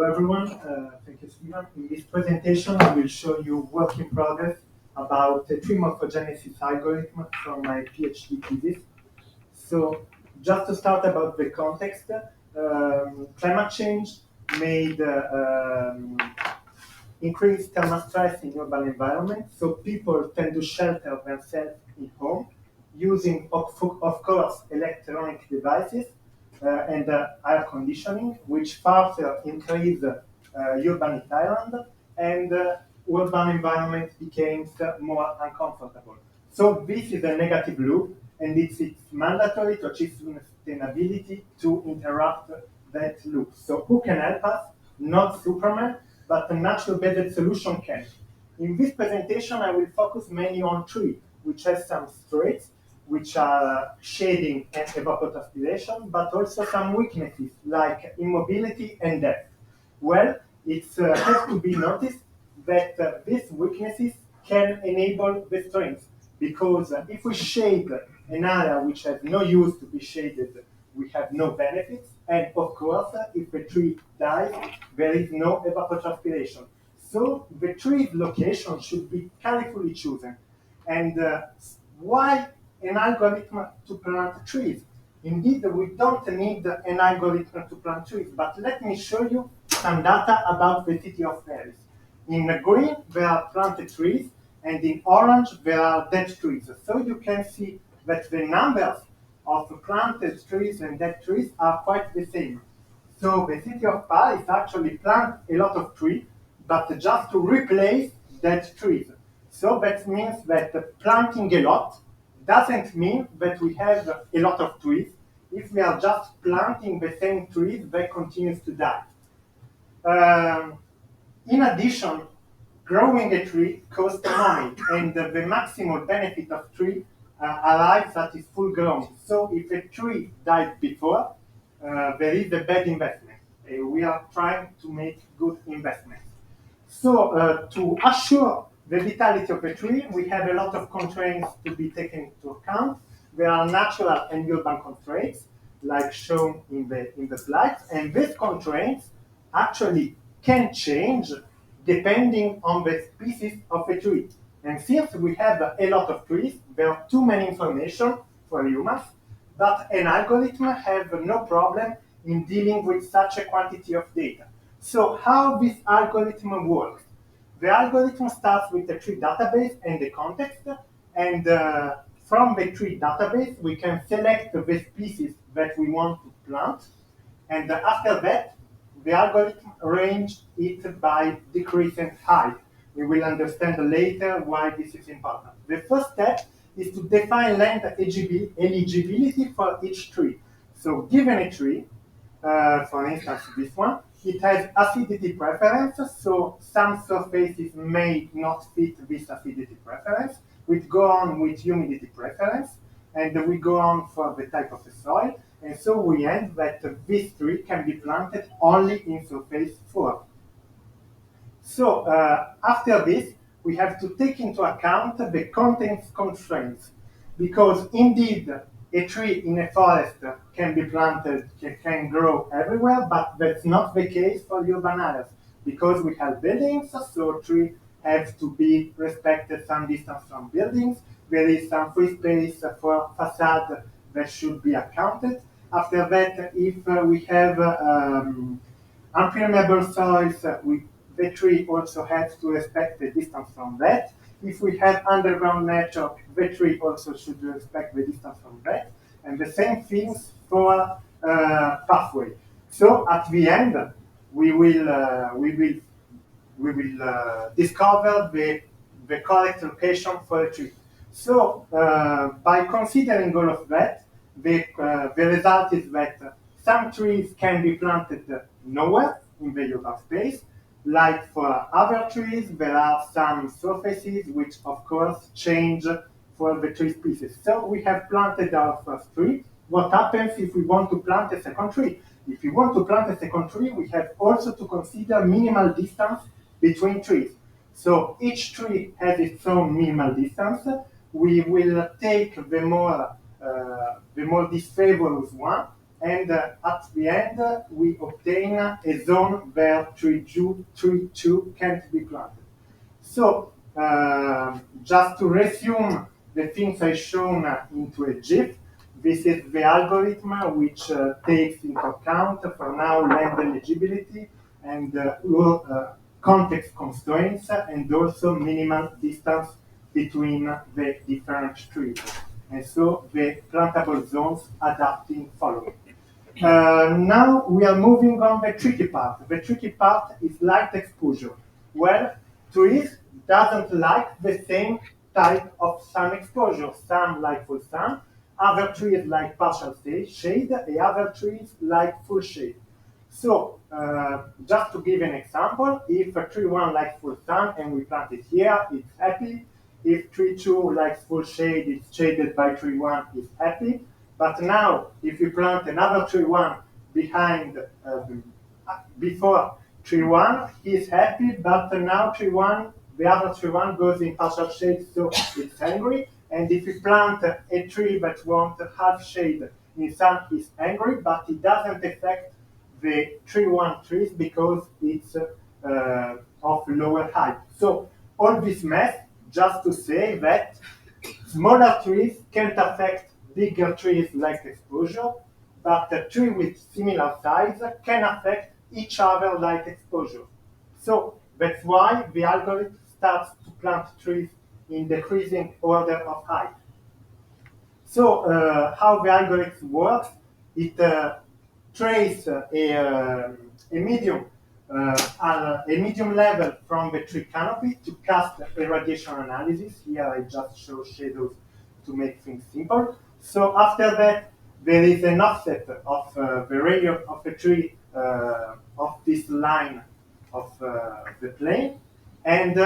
Hello everyone, thank you Stephen. In this presentation I will show you work in progress about a tree morphogenesis algorithm from my PhD thesis. So just to start about the context, climate change made increased thermal stress in urban environments, so people tend to shelter themselves in home using, of course, electronic devices and air conditioning, which further increase urban island, and urban environment became more uncomfortable. So this is a negative loop, and it's mandatory to achieve sustainability to interrupt that loop. So who can help us? Not Superman, but a natural-based solution can. In this presentation, I will focus mainly on tree, which has some strengths, which are shading and evapotranspiration, but also some weaknesses like immobility and depth. Well, it has to be noticed that these weaknesses can enable the strengths, because if we shade an area which has no use to be shaded, we have no benefits, and of course, if a tree dies, there is no evapotranspiration. So the tree's location should be carefully chosen. And why an algorithm to plant trees? Indeed, we don't need an algorithm to plant trees, but let me show you some data about the city of Paris. In green, there are planted trees, and in orange, there are dead trees. So you can see that the numbers of planted trees and dead trees are quite the same. So the city of Paris actually plant a lot of trees, but just to replace dead trees. So that means that planting a lot doesn't mean that we have a lot of trees. If we are just planting the same trees, they continue to die. In addition, growing a tree costs money, and the maximal benefit of tree arrives at its full grown. So if a tree died before, there is a bad investment. We are trying to make good investments. So to assure the vitality of a tree, we have a lot of constraints to be taken into account. There are natural and urban constraints, like shown in the slides, and these constraints actually can change depending on the species of a tree. And since we have a lot of trees, there are too many information for humans, but an algorithm has no problem in dealing with such a quantity of data. So how this algorithm works? The algorithm starts with the tree database and the context, and from the tree database, we can select the species that we want to plant, and after that, the algorithm arranges it by decreasing height. We will understand later why this is important. The first step is to define length eligibility for each tree. So given a tree, for instance this one, it has acidity preference, so some surfaces may not fit this acidity preference. We go on with humidity preference, and we go on for the type of the soil, and so we end that this tree can be planted only in surface 4. So after this, we have to take into account the context constraints, because indeed a tree in a forest can be planted, can grow everywhere, but that's not the case for urban areas, because we have buildings, so trees have to be respected some distance from buildings. There is some free space for facade that should be accounted. After that, if we have impermeable soils, the tree also has to respect the distance from that. If we have underground nature, the tree also should respect the distance from that. And the same things for pathway. So at the end, we will discover the correct location for a tree. So by considering all of that, the result is that some trees can be planted nowhere in the urban space. Like for other trees, there are some surfaces which, of course, change for the tree species. So we have planted our first tree. What happens if we want to plant a second tree? If we want to plant a second tree, we have also to consider minimal distance between trees. So each tree has its own minimal distance. We will take the more disfavored one, and at the end we obtain a zone where tree 2 can't be planted. So just to resume the things I shown into a GIF, this is the algorithm which takes into account for now land eligibility and context constraints and also minimal distance between the different trees. And so the plantable zones adapting following. Now we are moving on the tricky part. The tricky part is light exposure. Well, trees doesn't like the same type of sun exposure. Some like full sun, other trees like partial shade, the other trees like full shade. So, just to give an example, if tree 1 likes full sun and we plant it here, it's happy. If tree 2 likes full shade, it's shaded by tree 1, it's happy. But now, if you plant another tree 1 before tree 1, he's happy, but now the other tree 1 goes in partial shade, so it's angry. And if you plant a tree that wants half shade in sun, he's angry, but it doesn't affect the tree 1 trees because it's of lower height. So all this mess just to say that smaller trees can't affect bigger trees like exposure, but a tree with similar size can affect each other like exposure. So that's why the algorithm starts to plant trees in decreasing order of height. So how the algorithm works, it traces a medium level from the tree canopy to cast a radiation analysis. Here I just show shadows to make things simple. So after that, there is an offset of the radius of the tree of this line of the plane. And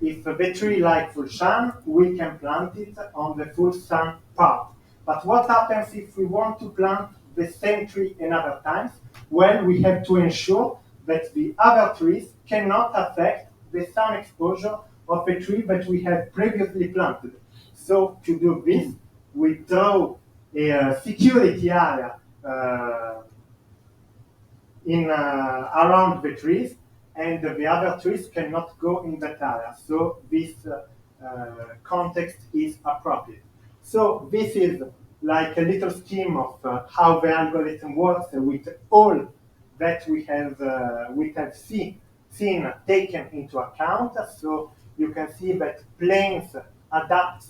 if the tree likes full sun, we can plant it on the full sun part. But what happens if we want to plant the same tree another time? Well, we have to ensure that the other trees cannot affect the sun exposure of a tree that we have previously planted. So to do this, we draw a security area around the trees, and the other trees cannot go in that area. So this context is appropriate. So this is like a little scheme of how the algorithm works with all that we have seen taken into account. So you can see that planes adapt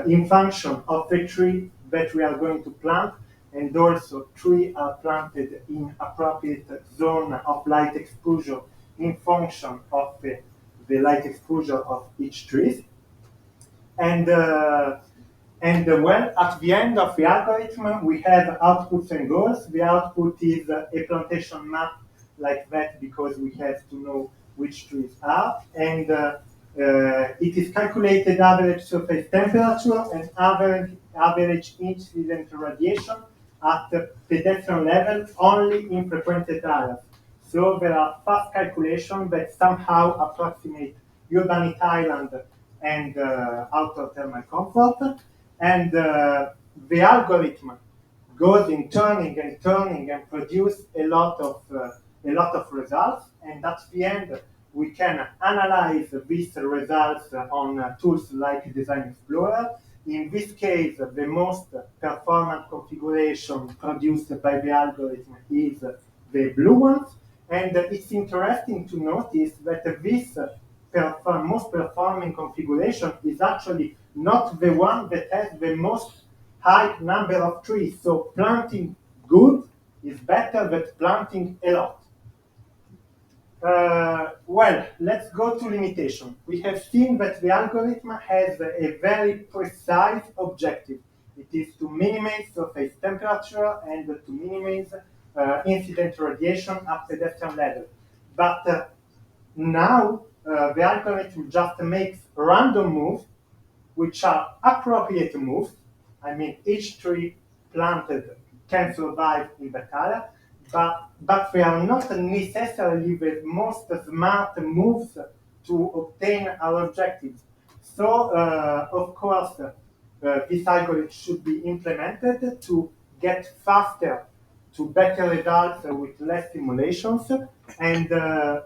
in function of the tree that we are going to plant, and also trees are planted in appropriate zone of light exposure in function of the light exposure of each tree. And well, at the end of the algorithm, we have outputs and goals. The output is a plantation map like that because we have to know which trees are. And it is calculated average surface temperature and average incident radiation at the pedestrian level only in frequented areas. So there are fast calculations that somehow approximate urbanite island and outer thermal comfort. And the algorithm goes in turning and produce a lot of results. And at the end, we can analyze these results on tools like Design Explorer. In this case, the most performant configuration produced by the algorithm is the blue ones. And it's interesting to notice that this most performing configuration is actually not the one that has the most high number of trees. So planting good is better than planting a lot. Well, let's go to limitation. We have seen that the algorithm has a very precise objective. It is to minimize surface temperature and to minimize incident radiation at pedestrian level. But now the algorithm just makes random moves, which are appropriate moves. I mean, each tree planted can survive in that area, but they are not necessarily the most smart moves to obtain our objectives. So, of course, this algorithm should be implemented to get faster to better results with less simulations, and the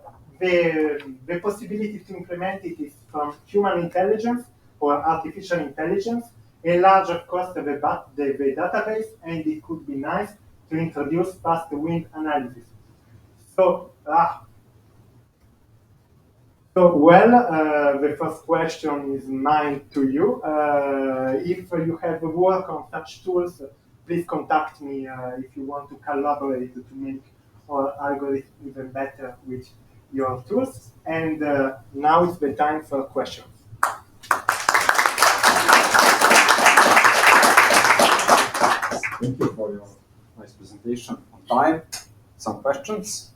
possibility to implement it is from human intelligence or artificial intelligence, enlarge, of course, the database, and it could be nice to introduce fast wind analysis. So, the first question is mine to you. If you have work on such tools, please contact me if you want to collaborate to make our algorithm even better with your tools. And now is the time for questions. Thank you for your nice presentation on time. Some questions?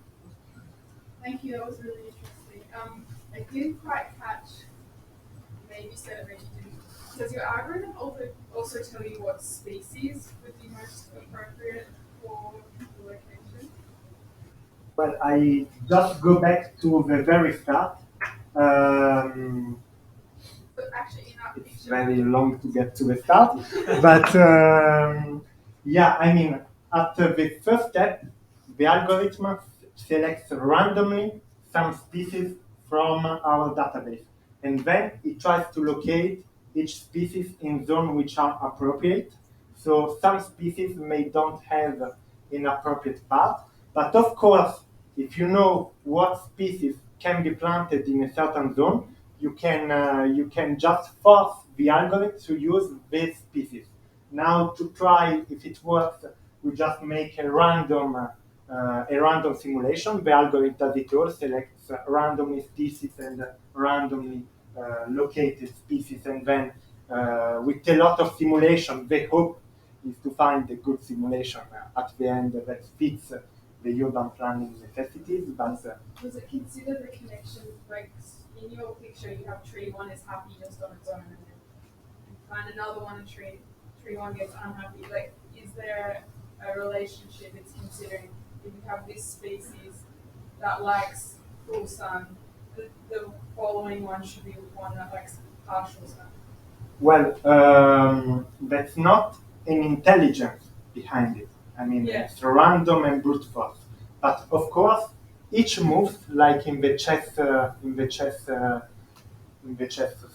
Thank you, that was really interesting. I didn't quite catch, maybe you said it, maybe you didn't. Does your algorithm also tell you what species would be most appropriate for the location? Well, I just go back to the very start. But actually, in that It's picture, very long to get to the start, but yeah, I mean, after the first step, the algorithm selects randomly some species from our database, and then it tries to locate each species in zones which are appropriate. So some species may don't have an appropriate path, but of course, if you know what species can be planted in a certain zone, you can just force the algorithm to use this species. Now, to try if it works, we just make a random simulation. The algorithm does it all, selects randomly species and randomly located species, and then with a lot of simulation, the hope is to find a good simulation at the end that fits the urban planning necessities. But does it consider the connection, like in your picture, you have tree one is happy just on its own, and then you find another one, and tree one gets unhappy. Like, is there a relationship it's considering? If you have this species that likes full sun, the following one should be one that likes partial sun. well, that's not an intelligence behind it. I mean, Yeah. it's random and brute force. But of course, each move, like in the chess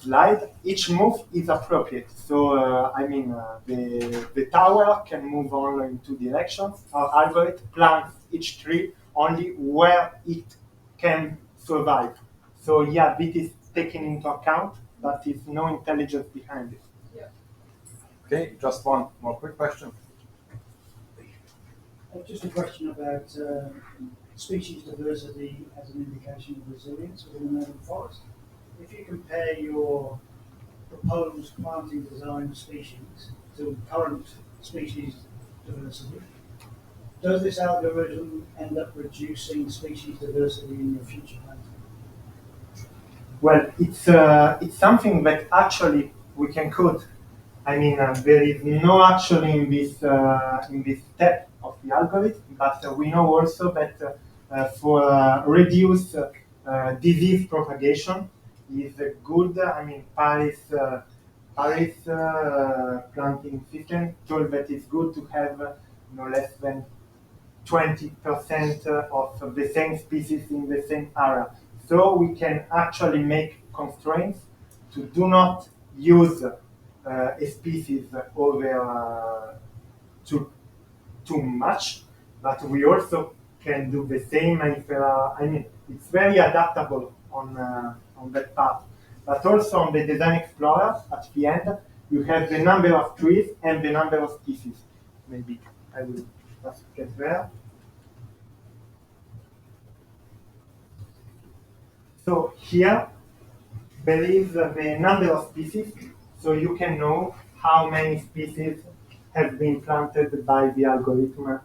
slide, each move is appropriate. So I mean, the tower can move only in two directions. Our algorithm plants each tree only where it can survive. So yeah, this is taken into account, but there's no intelligence behind it. Yeah. Okay, just one more quick question. Just a question about species diversity as an indication of resilience within an urban forest. If you compare your proposed planting design of species to current species diversity, does this algorithm end up reducing species diversity in your future planting? Well, it's something that actually we can code. I mean, there is no actually in this step of the algorithm, but we know also that for reduce disease propagation is a good. I mean, Paris planting system told that it's good to have no less than 20% of the same species in the same area. So we can actually make constraints to do not use a species over too much, but we also can do the same if I mean, it's very adaptable on that part. But also on the Design Explorer, at the end, you have the number of trees and the number of species. Maybe I will just get there. So here, there is the number of species, so you can know how many species have been planted by the algorithm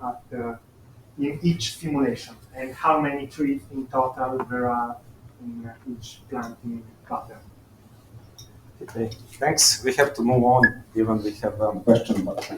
in each simulation, and how many trees in total there are in each planting pattern. Okay, thanks. We have to move on, even we have question, but